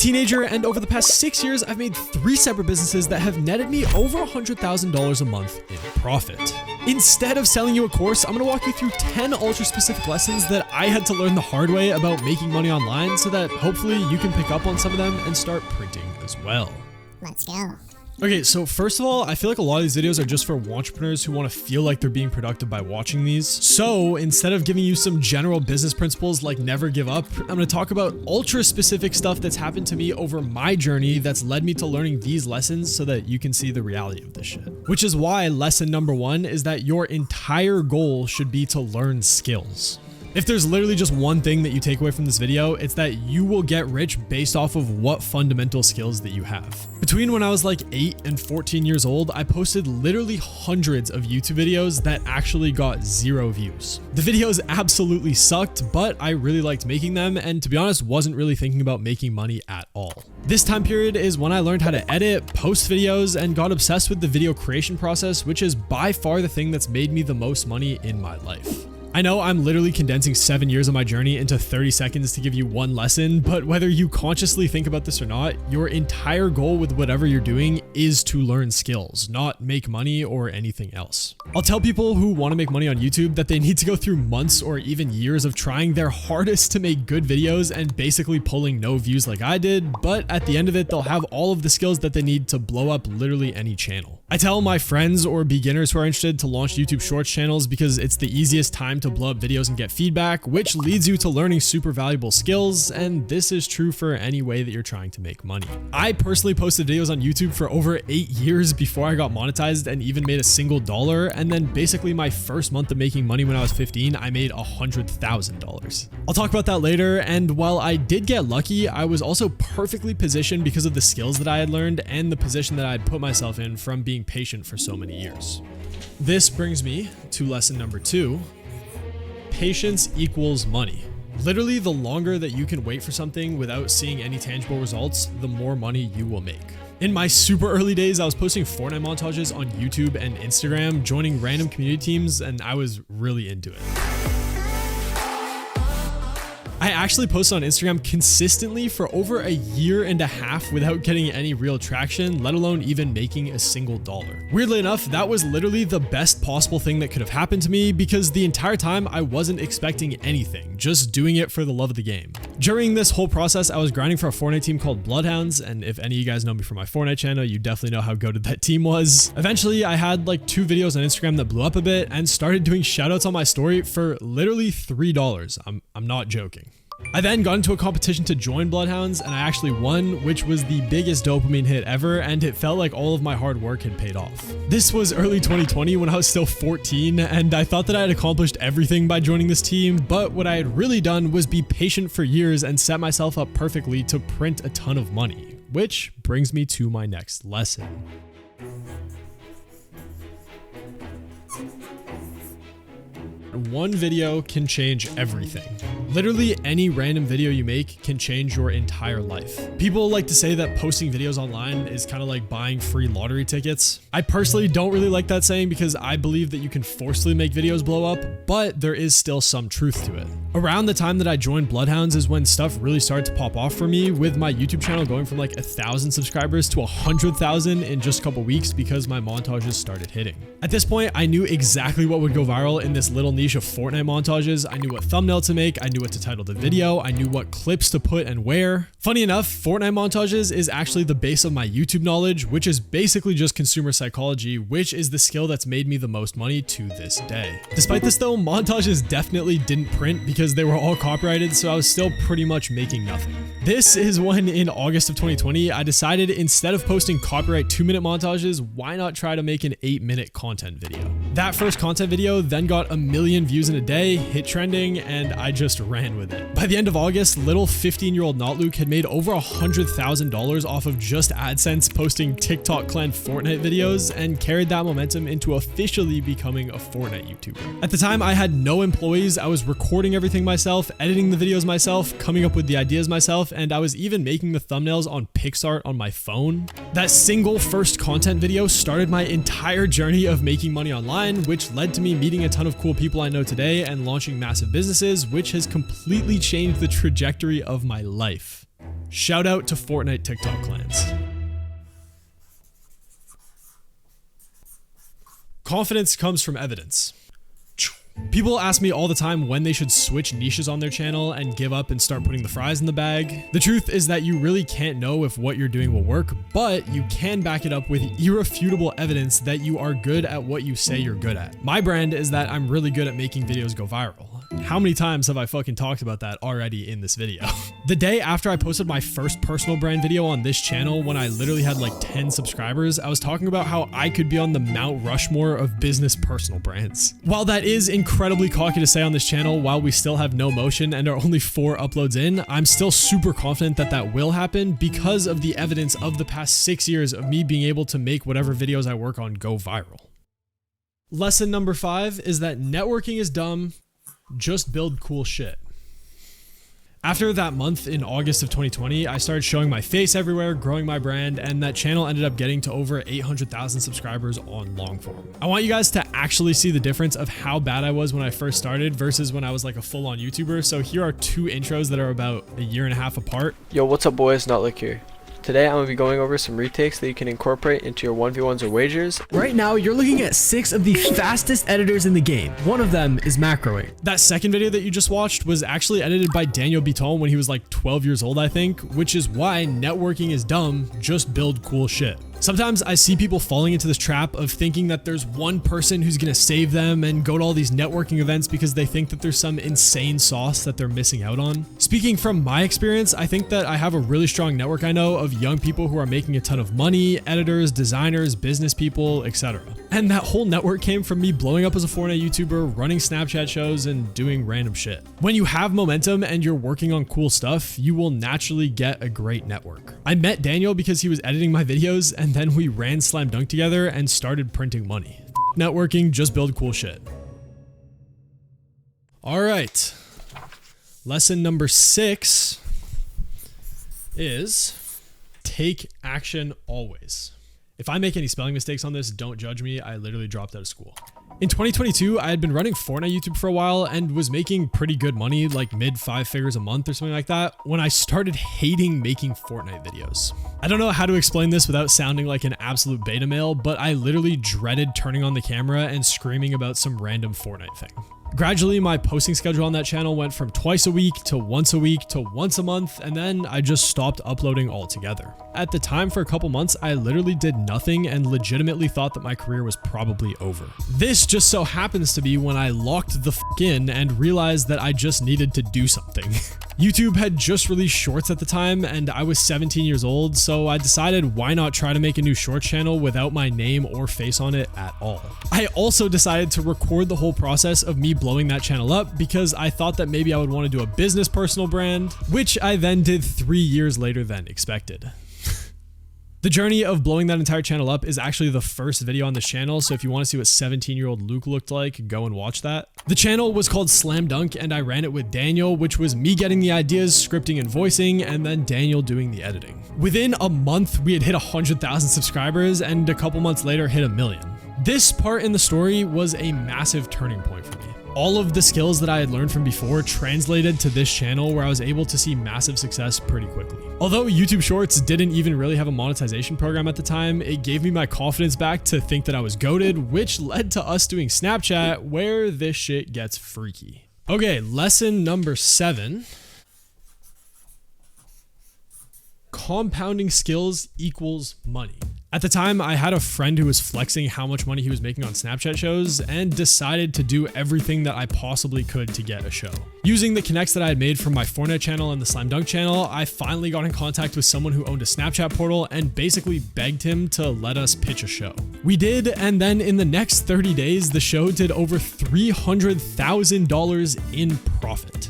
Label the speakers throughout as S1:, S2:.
S1: teenager, and over the past 6 years, I've made 3 separate businesses that have netted me over $100,000 a month in profit. Instead of selling you a course, I'm gonna walk you through 10 ultra-specific lessons that I had to learn the hard way about making money online so that hopefully you can pick up on some of them and start printing as well.
S2: Let's go.
S1: Okay, so first of all, I feel like a lot of these videos are just for entrepreneurs who want to feel like they're being productive by watching these. So instead of giving you some general business principles like never give up, I'm going to talk about ultra specific stuff that's happened to me over my journey that's led me to learning these lessons so that you can see the reality of this shit. Which is why lesson number 1 is that your entire goal should be to learn skills. If there's literally just one thing that you take away from this video, it's that you will get rich based off of what fundamental skills that you have. Between when I was like 8 and 14 years old, I posted literally hundreds of YouTube videos that actually got 0 views. The videos absolutely sucked, but I really liked making them, and to be honest, wasn't really thinking about making money at all. This time period is when I learned how to edit, post videos, and got obsessed with the video creation process, which is by far the thing that's made me the most money in my life. I know I'm literally condensing 7 years of my journey into 30 seconds to give you one lesson, but whether you consciously think about this or not, your entire goal with whatever you're doing is to learn skills, not make money or anything else. I'll tell people who want to make money on YouTube that they need to go through months or even years of trying their hardest to make good videos and basically pulling no views like I did, but at the end of it, they'll have all of the skills that they need to blow up literally any channel. I tell my friends or beginners who are interested to launch YouTube Shorts channels because it's the easiest time to blow up videos and get feedback, which leads you to learning super valuable skills, and this is true for any way that you're trying to make money. I personally posted videos on YouTube for over 8 years before I got monetized and even made a single dollar, and then basically my first month of making money when I was 15, I made $100,000. I'll talk about that later, and while I did get lucky, I was also perfectly positioned because of the skills that I had learned and the position that I had put myself in from being patient for so many years. This brings me to lesson number 2. Patience equals money. Literally, the longer that you can wait for something without seeing any tangible results, the more money you will make. In my super early days, I was posting Fortnite montages on YouTube and Instagram, joining random community teams, and I was really into it. I actually posted on Instagram consistently for over a year and a half without getting any real traction, let alone even making a single dollar. Weirdly enough, that was literally the best possible thing that could have happened to me because the entire time I wasn't expecting anything, just doing it for the love of the game. During this whole process, I was grinding for a Fortnite team called Bloodhounds, and if any of you guys know me from my Fortnite channel, you definitely know how goated that team was. Eventually, I had like 2 videos on Instagram that blew up a bit and started doing shoutouts on my story for literally $3. I'm not joking. I then got into a competition to join Bloodhounds, and I actually won, which was the biggest dopamine hit ever, and it felt like all of my hard work had paid off. This was early 2020 when I was still 14, and I thought that I had accomplished everything by joining this team, but what I had really done was be patient for years and set myself up perfectly to print a ton of money, which brings me to my next lesson. One video can change everything. Literally any random video you make can change your entire life. People like to say that posting videos online is kind of like buying free lottery tickets. I personally don't really like that saying because I believe that you can forcefully make videos blow up, but there is still some truth to it. Around the time that I joined Bloodhounds is when stuff really started to pop off for me, with my YouTube channel going from like 1,000 subscribers to 100,000 in just a couple weeks because my montages started hitting. At this point, I knew exactly what would go viral in this little niche of Fortnite montages. I knew what thumbnail to make, I knew what to title the video, I knew what clips to put and where. Funny enough, Fortnite montages is actually the base of my YouTube knowledge, which is basically just consumer psychology, which is the skill that's made me the most money to this day. Despite this though, montages definitely didn't print because they were all copyrighted, so I was still pretty much making nothing. This is when in August of 2020, I decided instead of posting copyright 2-minute montages, why not try to make an 8-minute content video? That first content video then got 1 million views in a day, hit trending, and I just ran with it. By the end of August, little 15-year-old Notluke had made over $100,000 off of just AdSense posting TikTok clan Fortnite videos and carried that momentum into officially becoming a Fortnite YouTuber. At the time, I had no employees. I was recording everything myself, editing the videos myself, coming up with the ideas myself, and I was even making the thumbnails on PixArt on my phone. That single first content video started my entire journey of making money online, which led to me meeting a ton of cool people I know today and launching massive businesses, which has completely changed the trajectory of my life. Shout out to Fortnite TikTok clans. Confidence comes from evidence. People ask me all the time when they should switch niches on their channel and give up and start putting the fries in the bag. The truth is that you really can't know if what you're doing will work, but you can back it up with irrefutable evidence that you are good at what you say you're good at. My brand is that I'm really good at making videos go viral. How many times have I fucking talked about that already in this video? The day after I posted my first personal brand video on this channel, when I literally had like 10 subscribers, I was talking about how I could be on the Mount Rushmore of business personal brands. While that is incredibly cocky to say on this channel, while we still have no motion and are only 4 uploads in, I'm still super confident that that will happen because of the evidence of the past 6 years of me being able to make whatever videos I work on go viral. Lesson number 5 is that networking is dumb. Just build cool shit. After that month in August of 2020, I started showing my face everywhere, growing my brand, and that channel ended up getting to over 800,000 subscribers on long form. I want you guys to actually see the difference of how bad I was when I first started versus when I was like a full-on YouTuber. So here are 2 intros that are about a year and a half apart.
S2: Yo, what's up boys, Notlick here. Today I'm going to be going over some retakes that you can incorporate into your 1v1s or wagers.
S3: Right now, you're looking at 6 of the fastest editors in the game. One of them is Macroing.
S1: That second video that you just watched was actually edited by Daniel Biton when he was like 12 years old, I think, which is why networking is dumb, just build cool shit. Sometimes I see people falling into this trap of thinking that there's one person who's gonna save them and go to all these networking events because they think that there's some insane sauce that they're missing out on. Speaking from my experience, I think that I have a really strong network I know of young people who are making a ton of money, editors, designers, business people, etc. And that whole network came from me blowing up as a Fortnite YouTuber, running Snapchat shows, and doing random shit. When you have momentum and you're working on cool stuff, you will naturally get a great network. I met Daniel because he was editing my videos, and then we ran Slam Dunk together and started printing money. Networking, just build cool shit. All right. Lesson number 6 is take action always. If I make any spelling mistakes on this, don't judge me. I literally dropped out of school. In 2022, I had been running Fortnite YouTube for a while and was making pretty good money, like mid 5 figures a month or something like that, when I started hating making Fortnite videos. I don't know how to explain this without sounding like an absolute beta male, but I literally dreaded turning on the camera and screaming about some random Fortnite thing. Gradually, my posting schedule on that channel went from twice a week to once a week to once a month, and then I just stopped uploading altogether. At the time, for a couple months, I literally did nothing and legitimately thought that my career was probably over. This just so happens to be when I locked the f*** in and realized that I just needed to do something. YouTube had just released shorts at the time and I was 17 years old, so I decided why not try to make a new shorts channel without my name or face on it at all. I also decided to record the whole process of me blowing that channel up because I thought that maybe I would want to do a business personal brand, which I then did 3 years later than expected. The journey of blowing that entire channel up is actually the first video on this channel, so if you want to see what 17-year-old Luke looked like, go and watch that. The channel was called Slam Dunk, and I ran it with Daniel, which was me getting the ideas, scripting and voicing, and then Daniel doing the editing. Within a month, we had hit 100,000 subscribers, and a couple months later hit 1 million. This part in the story was a massive turning point for me. All of the skills that I had learned from before translated to this channel where I was able to see massive success pretty quickly. Although YouTube Shorts didn't even really have a monetization program at the time, it gave me my confidence back to think that I was goated, which led to us doing Snapchat, where this shit gets freaky. Okay, lesson number 7. Compounding skills equals money. At the time, I had a friend who was flexing how much money he was making on Snapchat shows and decided to do everything that I possibly could to get a show. Using the connects that I had made from my Fortnite channel and the Slam Dunk channel, I finally got in contact with someone who owned a Snapchat portal and basically begged him to let us pitch a show. We did, and then in the next 30 days, the show did over $300,000 in profit.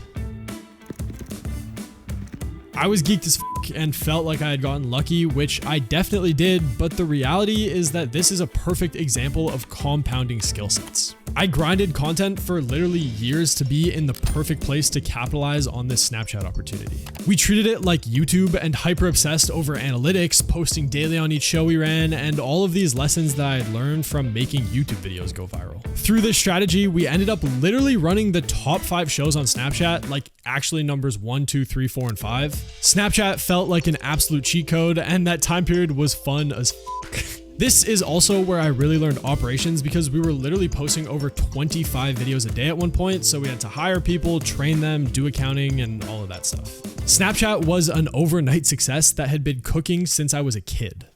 S1: I was geeked as f*** and felt like I had gotten lucky, which I definitely did, but the reality is that this is a perfect example of compounding skill sets. I grinded content for literally years to be in the perfect place to capitalize on this Snapchat opportunity. We treated it like YouTube and hyper obsessed over analytics, posting daily on each show we ran, and all of these lessons that I had learned from making YouTube videos go viral. Through this strategy, we ended up literally running the top 5 shows on Snapchat, like actually numbers 1, 2, 3, 4, and 5. Snapchat fell felt like an absolute cheat code, and that time period was fun as fuck. This is also where I really learned operations because we were literally posting over 25 videos a day at one point, so we had to hire people, train them, do accounting, and all of that stuff. Snapchat was an overnight success that had been cooking since I was a kid.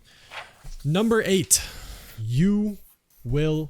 S1: Number 8, you will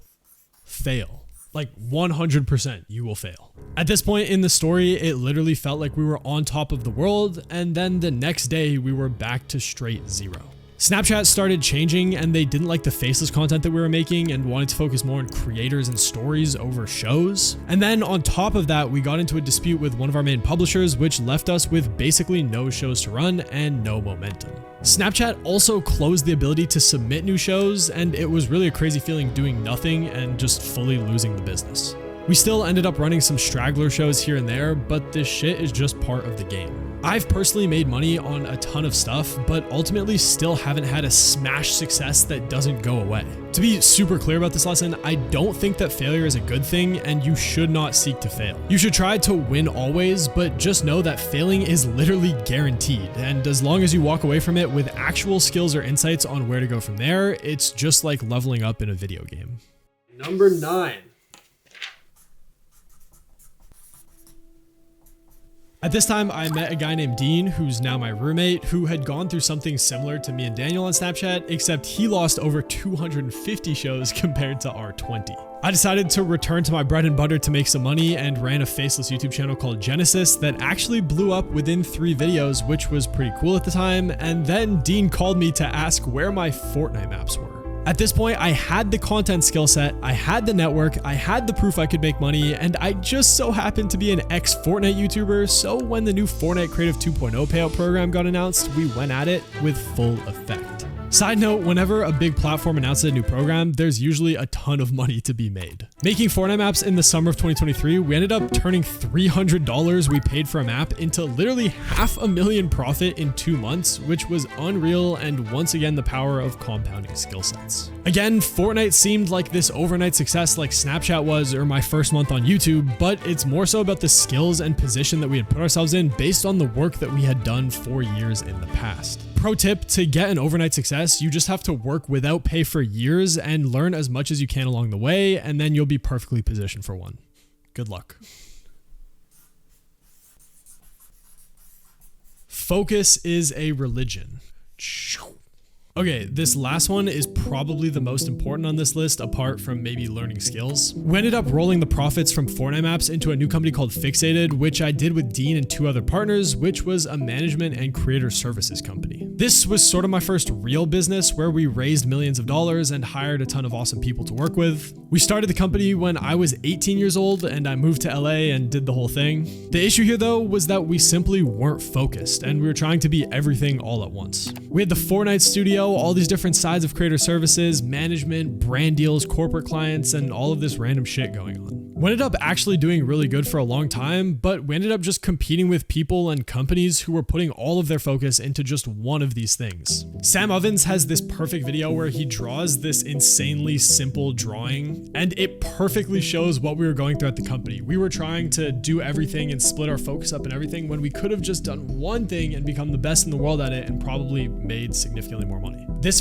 S1: fail. Like 100% you will fail. At this point in the story, it literally felt like we were on top of the world, and then the next day we were back to straight zero. Snapchat started changing and they didn't like the faceless content that we were making and wanted to focus more on creators and stories over shows. And then on top of that, we got into a dispute with one of our main publishers, which left us with basically no shows to run and no momentum. Snapchat also closed the ability to submit new shows, and it was really a crazy feeling doing nothing and just fully losing the business. We still ended up running some straggler shows here and there, but this shit is just part of the game. I've personally made money on a ton of stuff, but ultimately still haven't had a smash success that doesn't go away. To be super clear about this lesson, I don't think that failure is a good thing, and you should not seek to fail. You should try to win always, but just know that failing is literally guaranteed, and as long as you walk away from it with actual skills or insights on where to go from there, it's just like leveling up in a video game. Number 9. At this time, I met a guy named Dean, who's now my roommate, who had gone through something similar to me and Daniel on Snapchat, except he lost over 250 shows compared to our 20. I decided to return to my bread and butter to make some money and ran a faceless YouTube channel called Genesis that actually blew up within 3 videos, which was pretty cool at the time. And then Dean called me to ask where my Fortnite maps were. At this point, I had the content skill set, I had the network, I had the proof I could make money, and I just so happened to be an ex-Fortnite YouTuber, so when the new Fortnite Creative 2.0 payout program got announced, we went at it with full effect. Side note, whenever a big platform announces a new program, there's usually a ton of money to be made. Making Fortnite maps in the summer of 2023, we ended up turning $300 we paid for a map into literally $500,000 profit in 2 months, which was unreal and once again the power of compounding skill sets. Again, Fortnite seemed like this overnight success like Snapchat was or my first month on YouTube, but it's more so about the skills and position that we had put ourselves in based on the work that we had done for years in the past. Pro tip, to get an overnight success, you just have to work without pay for years and learn as much as you can along the way, and then you'll be perfectly positioned for one. Good luck. Focus is a religion. Okay, this last one is probably the most important on this list apart from maybe learning skills. We ended up rolling the profits from Fortnite maps into a new company called Fixated, which I did with Dean and 2 other partners, which was a management and creator services company. This was sort of my first real business where we raised millions of dollars and hired a ton of awesome people to work with. We started the company when I was 18 years old and I moved to LA and did the whole thing. The issue here though was that we simply weren't focused and we were trying to be everything all at once. We had the Fortnite studio, all these different sides of creator services, management, brand deals, corporate clients, and all of this random shit going on. We ended up actually doing really good for a long time, but we ended up just competing with people and companies who were putting all of their focus into just one of these things. Sam Ovens has this perfect video where he draws this insanely simple drawing, and it perfectly shows what we were going through at the company. We were trying to do everything and split our focus up and everything when we could have just done one thing and become the best in the world at it and probably made significantly more money. This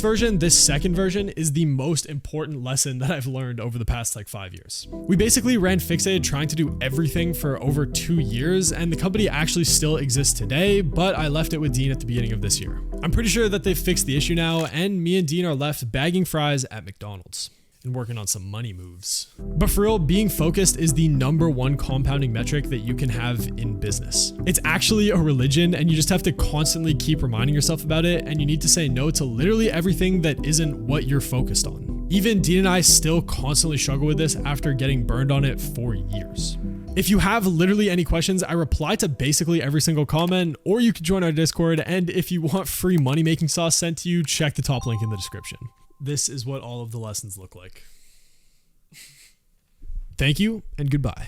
S1: second version, is the most important lesson that I've learned over the past like 5 years. We basically ran Fixated trying to do everything for over 2 years, and the company actually still exists today, but I left it with Dean at the beginning of this year. I'm pretty sure that they've fixed the issue now, and me and Dean are left bagging fries at McDonald's and working on some money moves. But for real, being focused is the #1 compounding metric that you can have in business. It's actually a religion, and you just have to constantly keep reminding yourself about it, and you need to say no to literally everything that isn't what you're focused on. Even Dean and I still constantly struggle with this after getting burned on it for years. If you have literally any questions, I reply to basically every single comment, or you can join our Discord, and if you want free money-making sauce sent to you, check the top link in the description. This is what all of the lessons look like. Thank you and goodbye.